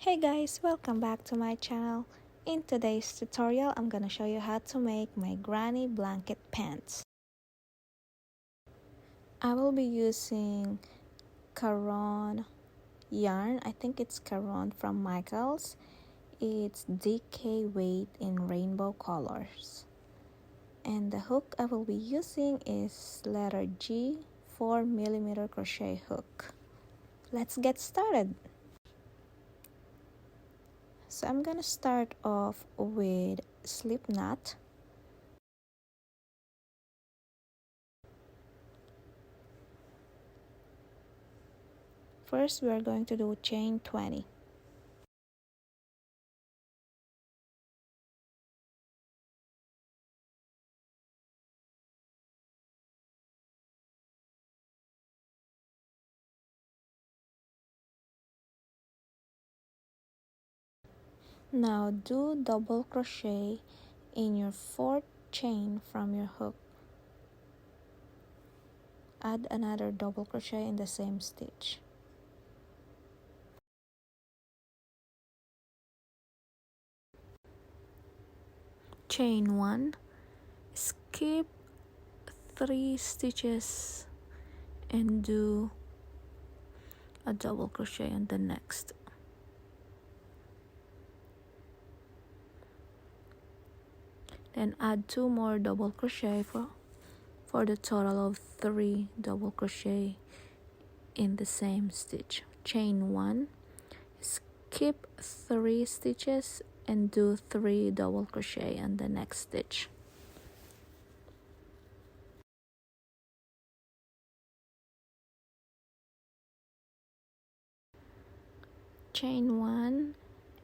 Hey guys, welcome back to my channel. In today's tutorial, I'm gonna show you how to make my granny blanket pants. I will be using caron yarn. I think it's caron from Michaels. It's DK weight in rainbow colors. And the hook I will be using is letter G 4mm crochet hook. Let's get started. So I'm gonna start off with slip knot. First, we are going to do chain 20. Now do double crochet in your fourth chain from your hook. Add another double crochet in the same stitch. Chain 1, skip 3 stitches and do a double crochet in the next. Then add 2 more double crochet for the total of 3 double crochet in the same stitch. Chain 1, skip 3 stitches and do 3 double crochet in the next stitch. Chain 1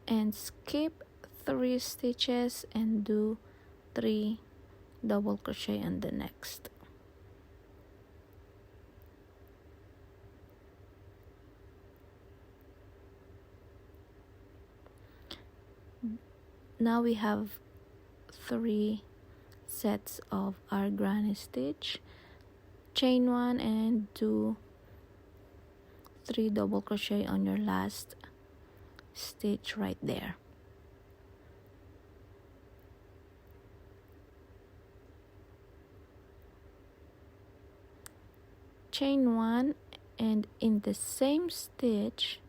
and skip 3 stitches and do 3 double crochet in the next. Now we have 3 sets of our granny stitch. Chain 1 and do 3 double crochet on your last stitch right there. Chain 1 and in the same stitch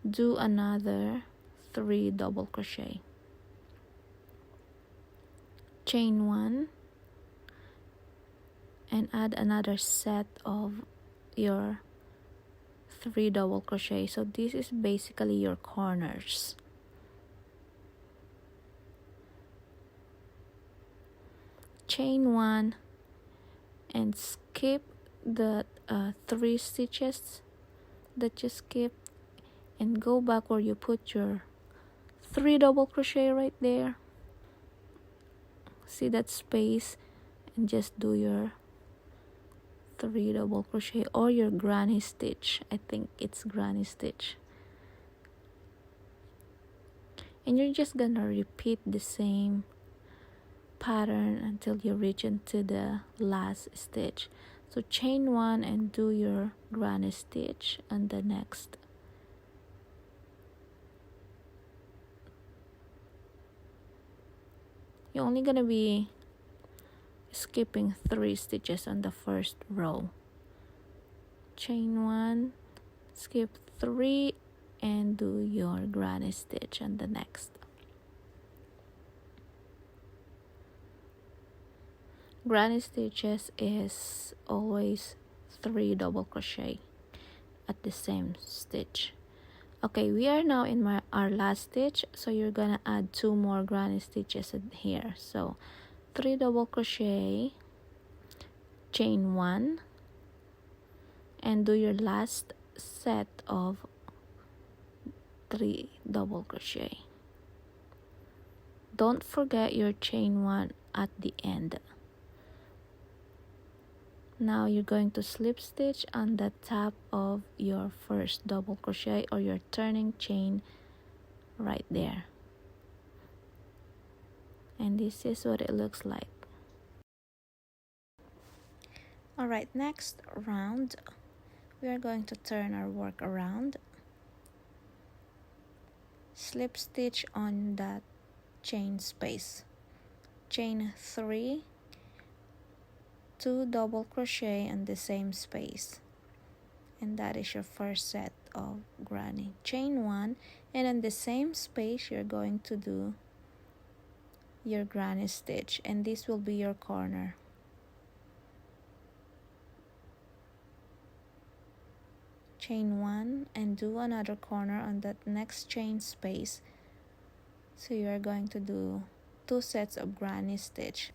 do another 3 double crochet. Chain 1 and add another set of your 3 double crochet. So this is basically your corners. Chain 1 and skip the 3 stitches that you skipped and go back where you put your 3 double crochet right there. See that space and just do your 3 double crochet or your granny stitch. I think it's granny stitch. And you're just gonna repeat the same pattern until you reach into the last stitch. So chain 1 and do your granny stitch on the next. You're only gonna be skipping 3 stitches on the first row. Chain 1, skip 3 and do your granny stitch on the next. Granny stitches is always 3 double crochet at the same stitch. Okay, we are now in our last stitch, so you're gonna add 2 more granny stitches in here. So 3 double crochet, chain 1 and do your last set of 3 double crochet. Don't forget your chain 1 at the end. Now you're going to slip stitch on the top of your first double crochet or your turning chain right there. And this is what it looks like. Alright, next round we are going to turn our work around. slip stitch on that chain space, chain 3, 2 double crochet in the same space, and that is your first set of granny. Chain 1, and in the same space you're going to do your granny stitch, and this will be your corner. Chain 1 and do another corner on that next chain space. So you are going to do 2 sets of granny stitch,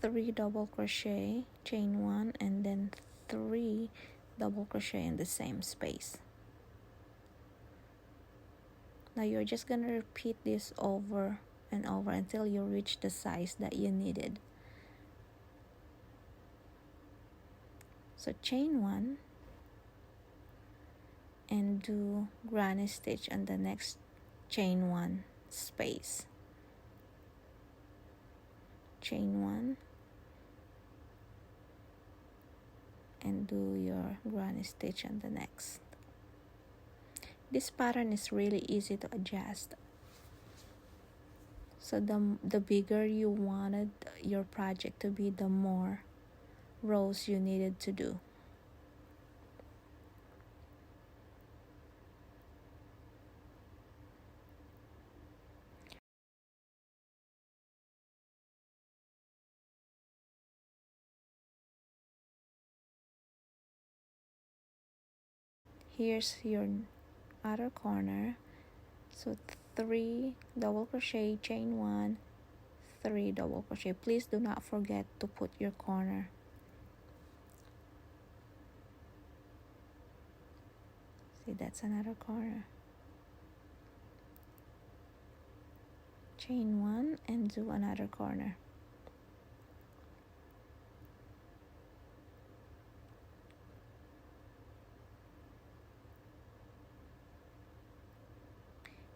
3 double crochet, chain 1, and then 3 double crochet in the same space. Now you're just gonna repeat this over and over until you reach the size that you needed. So chain 1 and do granny stitch on the next chain 1 space, chain 1, and do your granny stitch on the next. This pattern is really easy to adjust. So the bigger you wanted your project to be, the more rows you needed to do. Here's your other corner. So 3 double crochet, chain 1, 3 double crochet. Please do not forget to put your corner. See, that's another corner. Chain 1 and do another corner.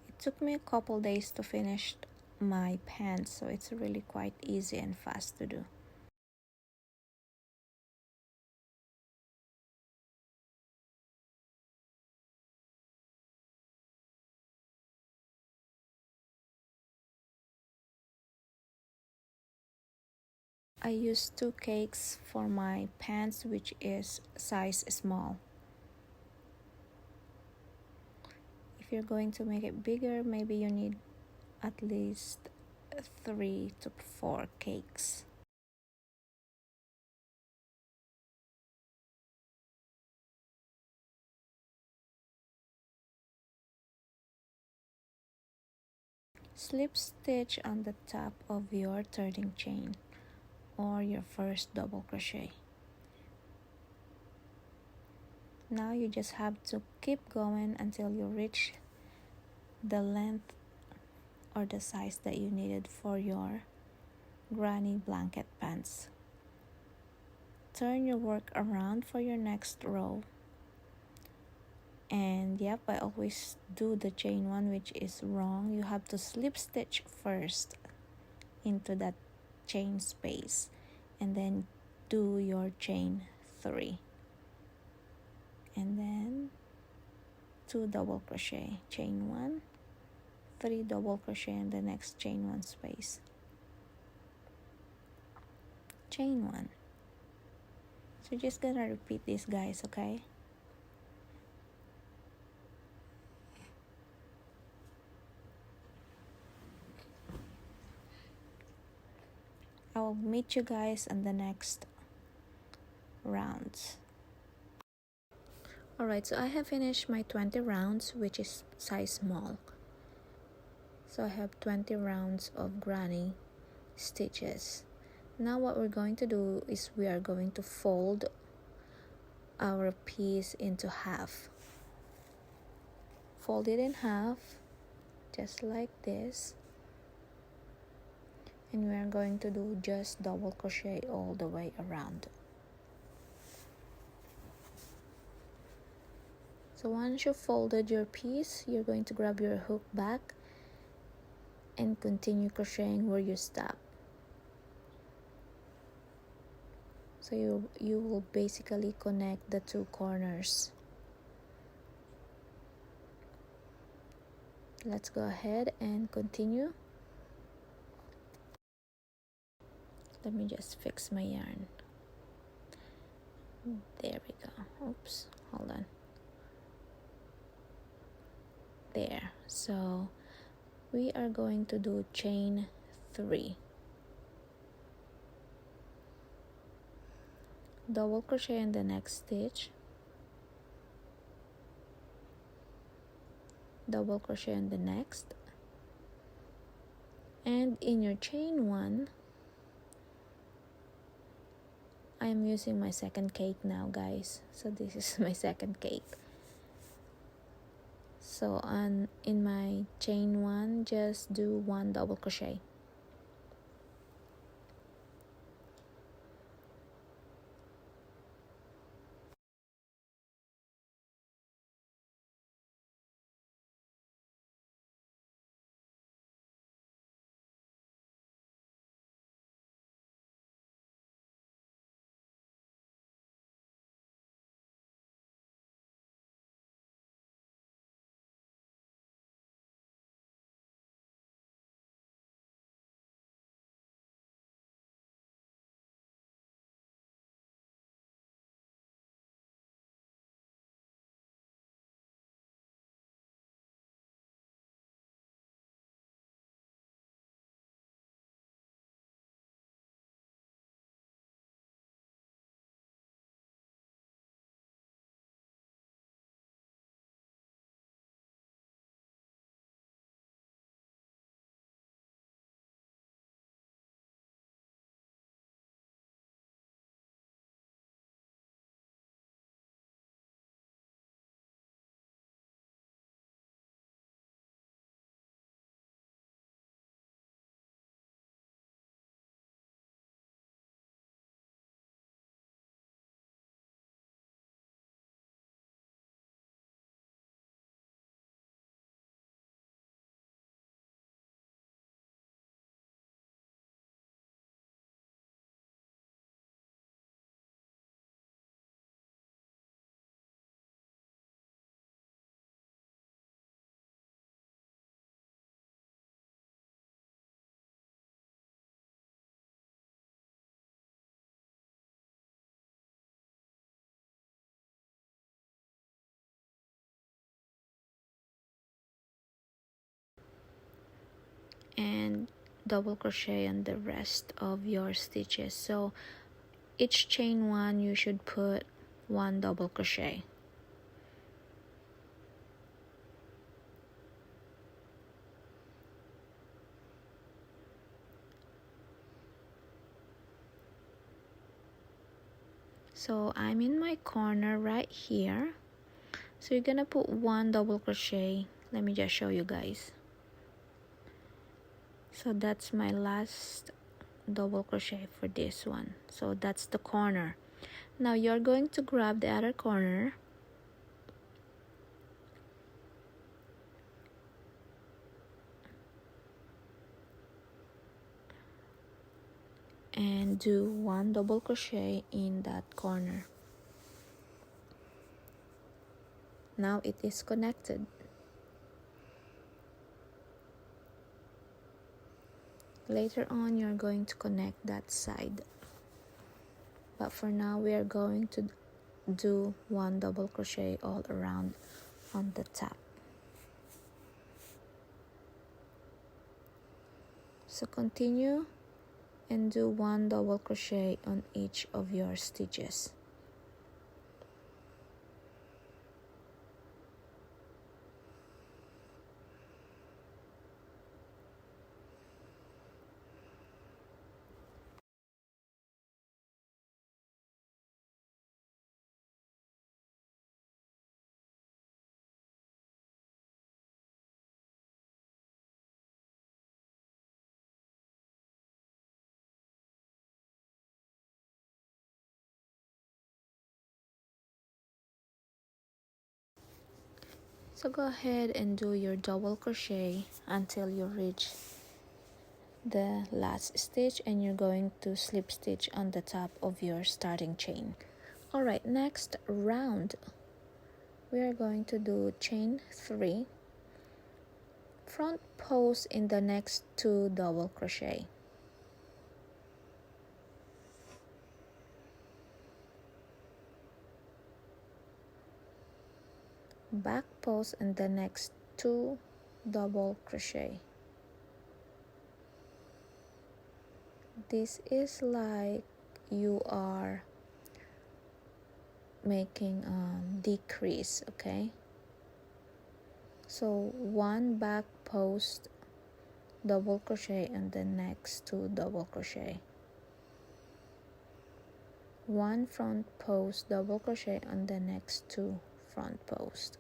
It took me a couple days to finish my pants, so it's really quite easy and fast to do. I used 2 cakes for my pants, which is size small. If you're going to make it bigger, maybe you need at least 3 to 4 cakes. Slip stitch on the top of your turning chain or your first double crochet. Now you just have to keep going until you reach the length or the size that you needed for your granny blanket pants. Turn your work around for your next row. And yep, I always do the chain 1, which is wrong. You have to slip stitch first into that chain space and then do your chain 3, and then 2 double crochet, chain 1, 3 double crochet in the next chain 1 space, chain 1. So just gonna repeat this, guys, okay? I will meet you guys in the next rounds. Alright, so I have finished my 20 rounds, which is size small. So I have 20 rounds of granny stitches. Now what we're going to do is we are going to fold our piece into half. Fold it in half, just like this. And we are going to do just double crochet all the way around. So once you folded your piece, you're going to grab your hook back and continue crocheting where you stop. So you will basically connect the 2 corners. Let's go ahead and continue. Let me just fix my yarn. There we go. Oops, hold on. There. So we are going to do chain 3, double crochet in the next stitch, double crochet in the next, and in your chain 1, I am using my second cake now, guys. So this is my second cake. So in my chain 1, just do 1 double crochet. And double crochet on the rest of your stitches. So each chain 1 you should put 1 double crochet. So I'm in my corner right here. So you're gonna put 1 double crochet. Let me just show you guys. So that's my last double crochet for this one. So that's the corner. Now you're going to grab the other corner and do 1 double crochet in that corner. Now it is connected. Later on you're going to connect that side, but for now we are going to do 1 double crochet all around on the top. So continue and do 1 double crochet on each of your stitches. So go ahead and do your double crochet until you reach the last stitch, and you're going to slip stitch on the top of your starting chain. Alright, next round we are going to do chain 3, front post in the next 2 double crochet. Back post in the next 2 double crochet. This is like you are making a decrease, okay? So 1 back post double crochet and the next 2 double crochet, 1 front post double crochet on the next 2 front post.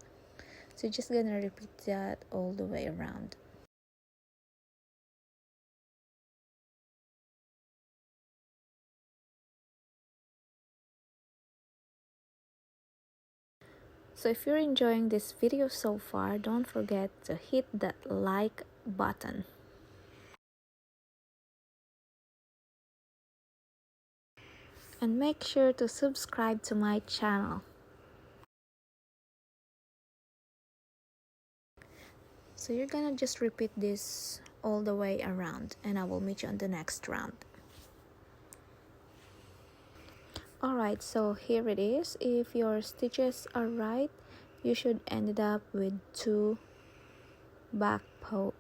So you're just gonna repeat that all the way around. So if you're enjoying this video so far, don't forget to hit that like button. And make sure to subscribe to my channel. So you're gonna just repeat this all the way around, and I will meet you on the next round. Alright, so here it is. If your stitches are right, you should end up with back post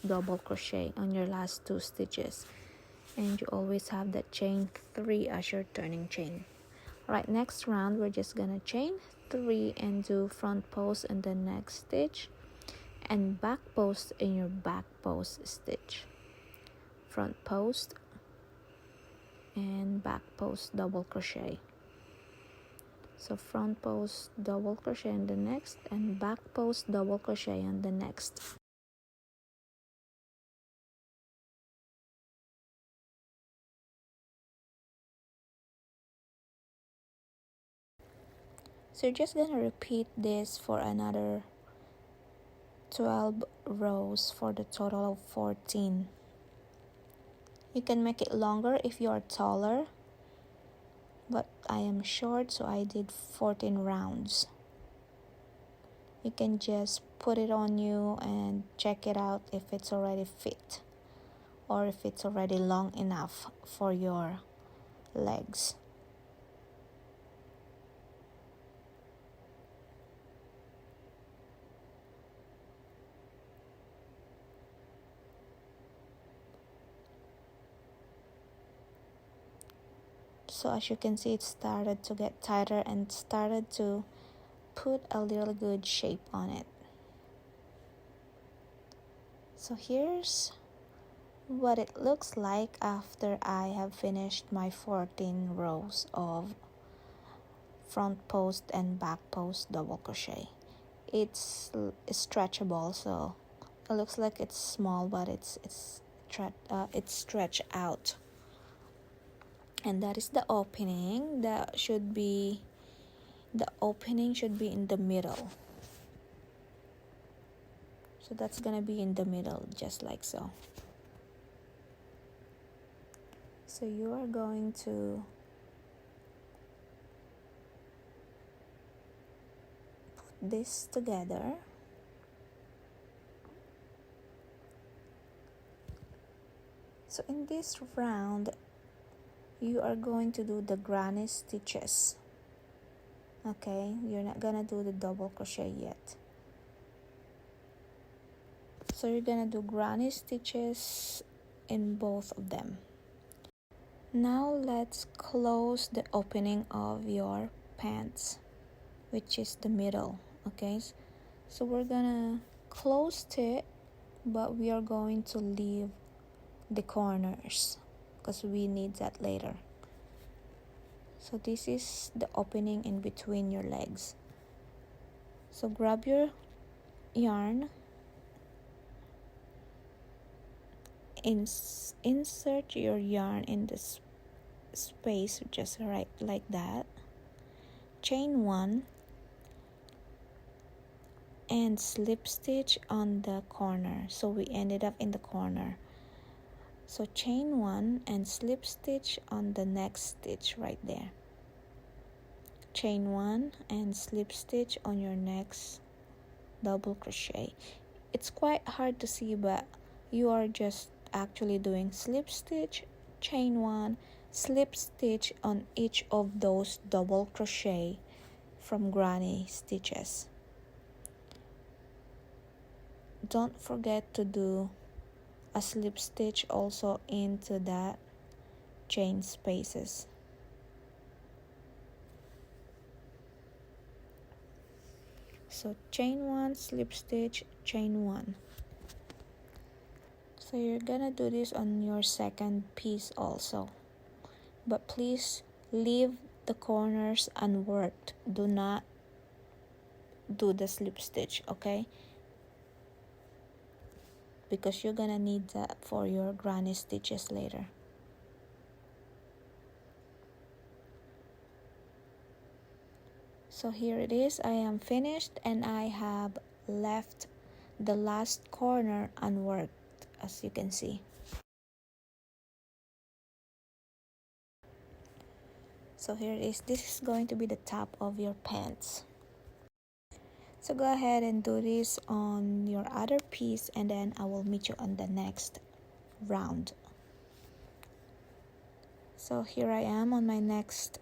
double crochet on your last 2 stitches, and you always have that chain 3 as your turning chain. Alright, next round we're just gonna chain 3 and do front post in the next stitch and back post in your back post stitch, front post and back post double crochet. So front post double crochet in the next and back post double crochet on the next. So you're just gonna repeat this for another 12 rows for the total of 14. You can make it longer if you are taller, but I am short, so I did 14 rounds. You can just put it on you and check it out if it's already fit or if it's already long enough for your legs. So as you can see, it started to get tighter and started to put a little good shape on it. So here's what it looks like after I have finished my 14 rows of front post and back post double crochet. It's stretchable, so it looks like it's small, but it's stretched out. And that is the opening. The opening should be in the middle. So that's gonna be in the middle, just like so. So you are going to put this together. So in this round, you are going to do the granny stitches. Okay, you're not gonna do the double crochet yet. So you're gonna do granny stitches in both of them. Now let's close the opening of your pants, which is the middle. Okay, so we're gonna close it, but we are going to leave the corners because we need that later. So this is the opening in between your legs. So grab your yarn, insert your yarn in this space just right like that, chain 1 and slip stitch on the corner. So we ended up in the corner. So chain 1 and slip stitch on the next stitch right there, chain 1 and slip stitch on your next double crochet. It's quite hard to see, but you are just actually doing slip stitch, chain 1, slip stitch on each of those double crochet from granny stitches. Don't forget to do a slip stitch also into that chain spaces. So chain 1, slip stitch, chain 1. So you're gonna do this on your second piece also, but please leave the corners unworked. Do not do the slip stitch, okay? Because you're gonna need that for your granny stitches later. So here it is. I am finished, and I have left the last corner unworked, as you can see. So here it is. This is going to be the top of your pants. So go ahead and do this on your other piece, and then I will meet you on the next round. So here I am on my next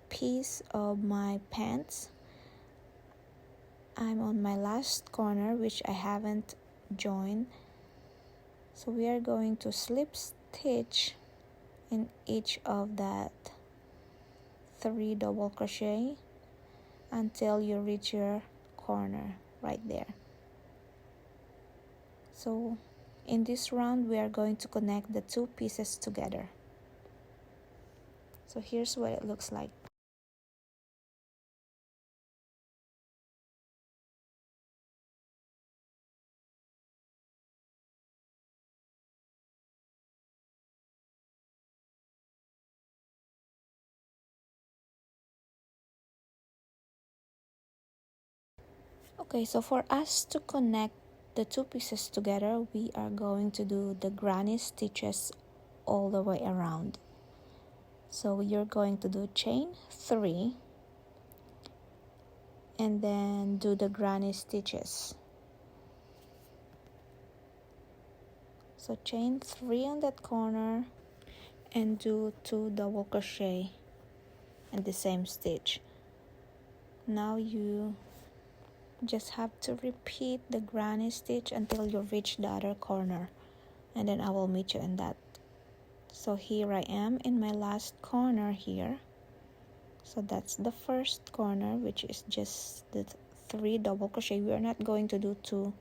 piece of my pants. I'm on my last corner, which I haven't joined. So we are going to slip stitch in each of that 3 double crochet until you reach your corner right there. So in this round we are going to connect the 2 pieces together. So here's what it looks like. Okay, so for us to connect the 2 pieces together, we are going to do the granny stitches all the way around. So you're going to do chain 3 and then do the granny stitches. So chain 3 on that corner and do 2 double crochet in the same stitch. Now you just have to repeat the granny stitch until you reach the other corner, and then I will meet you in that. So here I am in my last corner here. So that's the first corner, which is just the 3 double crochet. We are not going to do 2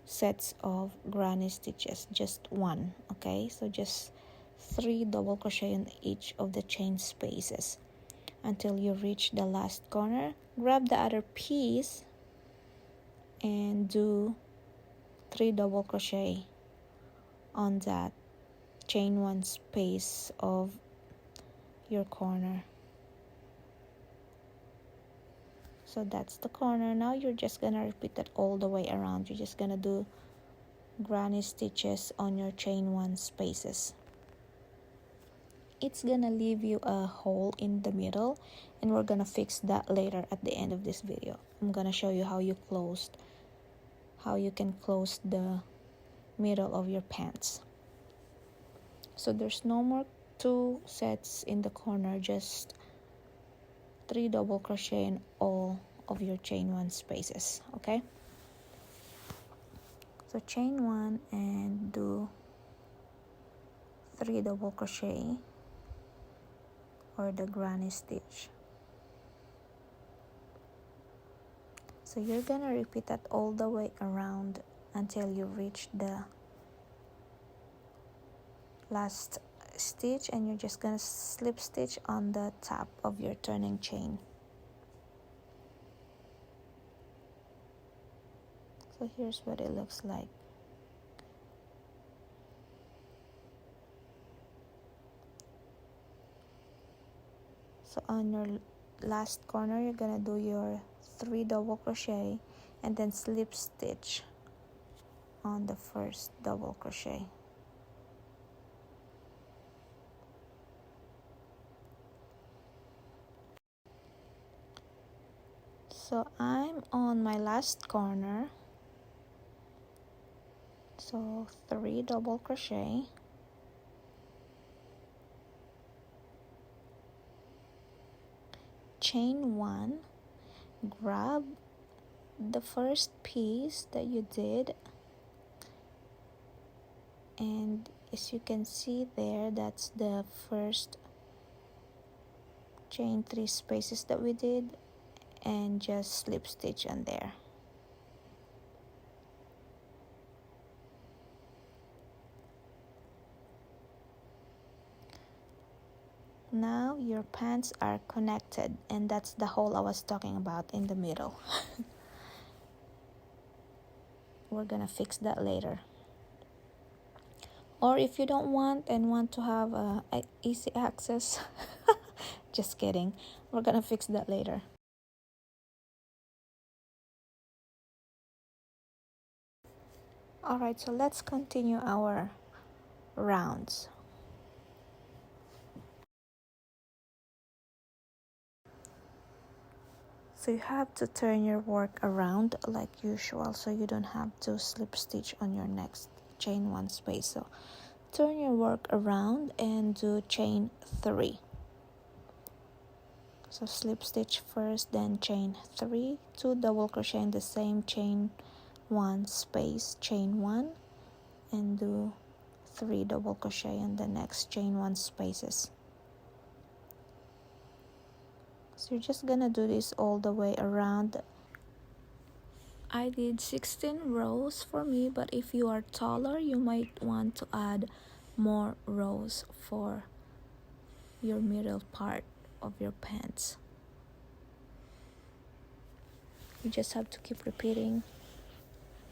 sets of granny stitches, just 1, okay? So just 3 double crochet in each of the chain spaces until you reach the last corner. Grab the other piece and do 3 double crochet on that chain 1 space of your corner. So that's the corner. Now you're just gonna repeat that all the way around. You're just gonna do granny stitches on your chain 1 spaces. It's gonna leave you a hole in the middle, and we're gonna fix that later at the end of this video. I'm gonna show you how you can close the middle of your pants. So there's no more 2 sets in the corner, just 3 double crochet in all of your chain 1 spaces, okay? So chain 1 and do 3 double crochet or the granny stitch. So you're gonna repeat that all the way around until you reach the last stitch, and you're just gonna slip stitch on the top of your turning chain. So here's what it looks like. So on your last corner you're gonna do your 3 double crochet and then slip stitch on the first double crochet. So I'm on my last corner, so 3 double crochet, chain 1, grab the first piece that you did, and as you can see there, that's the first chain 3 spaces that we did, and just slip stitch on there. Now your pants are connected, and that's the hole I was talking about in the middle. We're gonna fix that later. Or if you don't want and want to have easy access, just kidding, we're gonna fix that later. Alright, so let's continue our rounds. So you have to turn your work around like usual, so you don't have to slip stitch on your next chain 1 space. So turn your work around and do chain 3. So slip stitch first, then chain 3, 2 double crochet in the same chain 1 space, chain 1, and do 3 double crochet in the next chain 1 spaces. So you're just gonna do this all the way around. I did 16 rows for me, but if you are taller, you might want to add more rows for your middle part of your pants. You just have to keep repeating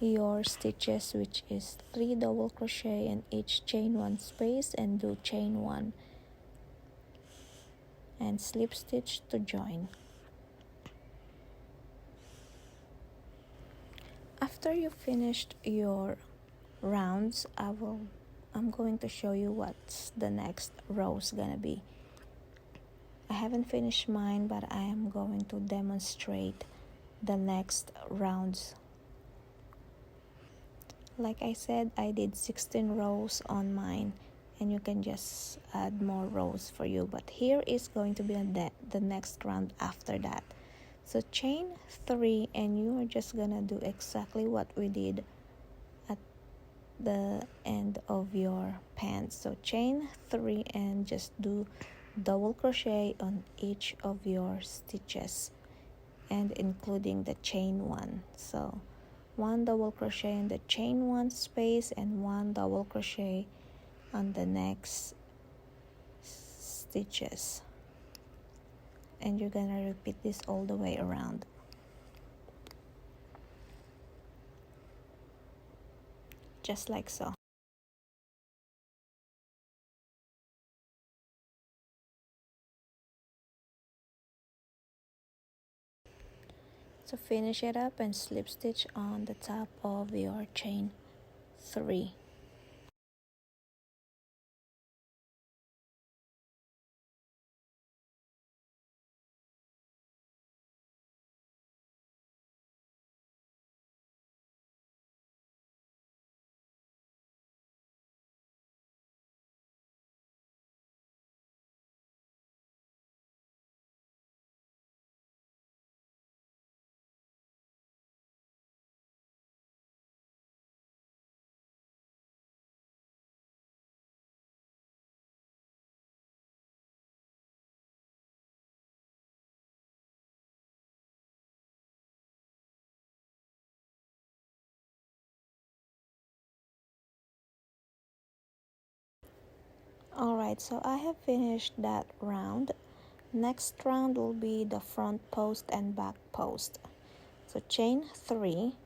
your stitches, which is 3 double crochet in each chain 1 space, and do chain 1 and slip stitch to join. After you finished your rounds, I'm going to show you what's the next rows gonna be. I haven't finished mine, but I am going to demonstrate the next rounds. Like I said, I did 16 rows on mine, and you can just add more rows for you, but here is going to be the next round after that. So chain 3, and you are just gonna do exactly what we did at the end of your pants. So chain 3 and just do double crochet on each of your stitches, and including the chain 1. So 1 double crochet in the chain 1 space and 1 double crochet on the next stitches, and you're gonna repeat this all the way around. Just like so. So finish it up and slip stitch on the top of your chain 3. Alright, so I have finished that round. Next round will be the front post and back post. So chain 3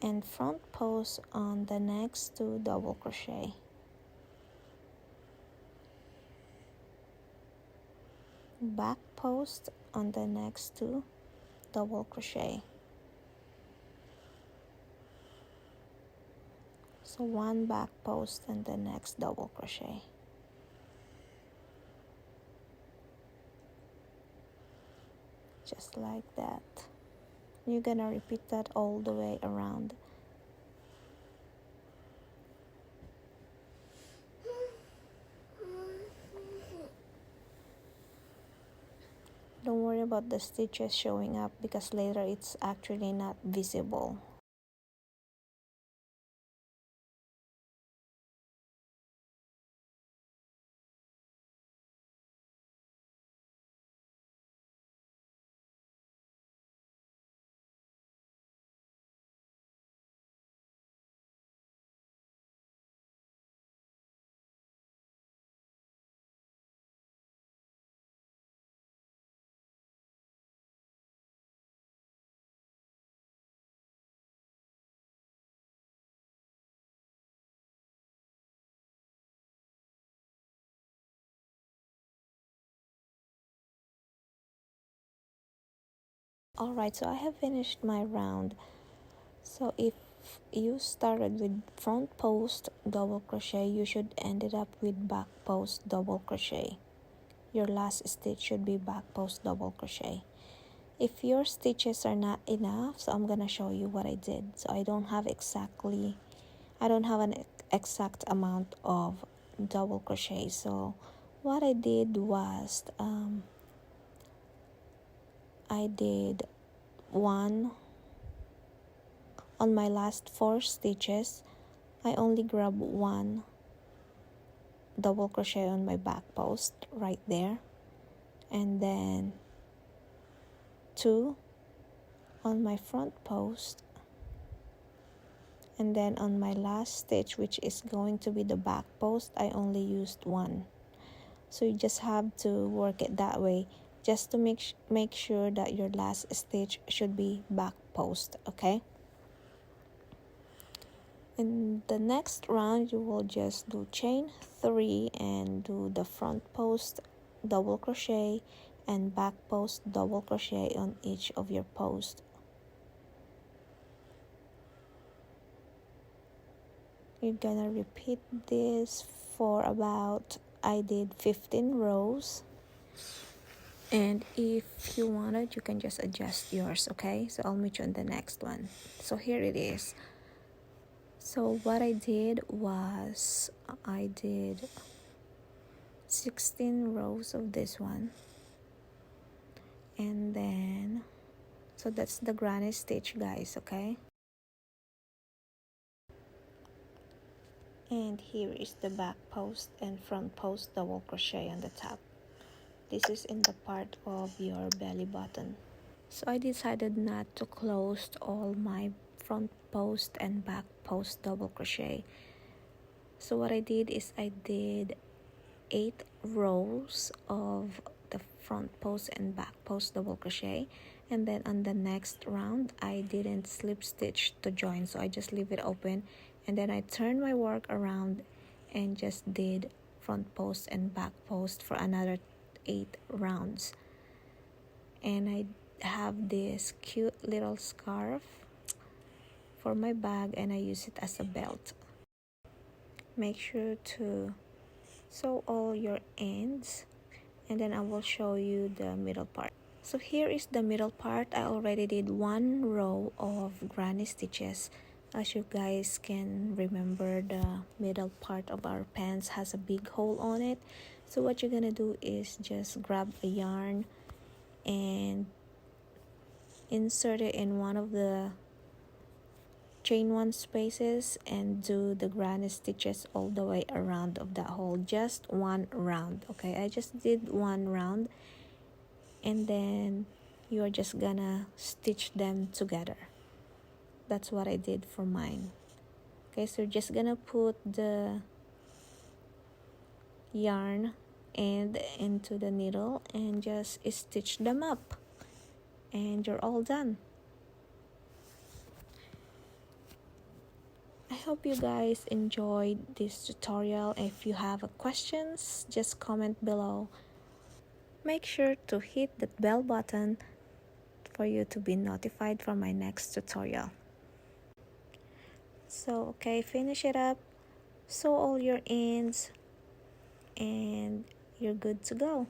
and front post on the next 2 double crochet. Back post on the next 2 double crochet. So 1 back post and the next double crochet. just like that. You're gonna repeat that all the way around. Don't worry about the stitches showing up because later it's actually not visible. Alright, so I have finished my round. So if you started with front post double crochet, you should end it up with back post double crochet. Your last stitch should be back post double crochet. If your stitches are not enough, so I'm gonna show you what I did. So I don't have an exact amount of double crochet. So what I did was I did one on my last 4 stitches. I only grab one double crochet on my back post right there, and then 2 on my front post, and then on my last stitch, which is going to be the back post, I only used 1. So you just have to work it that way, just to make sure that your last stitch should be back post, okay? In the next round, you will just do chain 3 and do the front post double crochet and back post double crochet on each of your posts. You're gonna repeat this for about, I did 15 rows, and if you wanted, you can just adjust yours, okay? So I'll meet you on the next one. So here it is. So what I did was I did 16 rows of this one, and then so that's the granny stitch, guys, okay? And here is the back post and front post double crochet on the top. This is in the part of your belly button. So I decided not to close all my front post and back post double crochet. So what I did is I did 8 rows of the front post and back post double crochet, and then on the next round I didn't slip stitch to join, so I just leave it open, and then I turned my work around and just did front post and back post for another 8 rounds. And I have this cute little scarf for my bag, and I use it as a belt. Make sure to sew all your ends, and then I will show you the middle part. So here is the middle part. I already did 1 row of granny stitches. As you guys can remember, the middle part of our pants has a big hole on it. So what you're gonna do is just grab a yarn and insert it in one of the chain 1 spaces and do the granny stitches all the way around of that hole. Just 1 round, okay? I just did 1 round, and then you're just gonna stitch them together. That's what I did for mine. Okay, so you're just gonna put the yarn and into the needle and just stitch them up, and you're all done. I hope you guys enjoyed this tutorial. If you have questions, just comment below. Make sure to hit that bell button for you to be notified for my next tutorial. So okay, finish it up, sew all your ends, and you're good to go.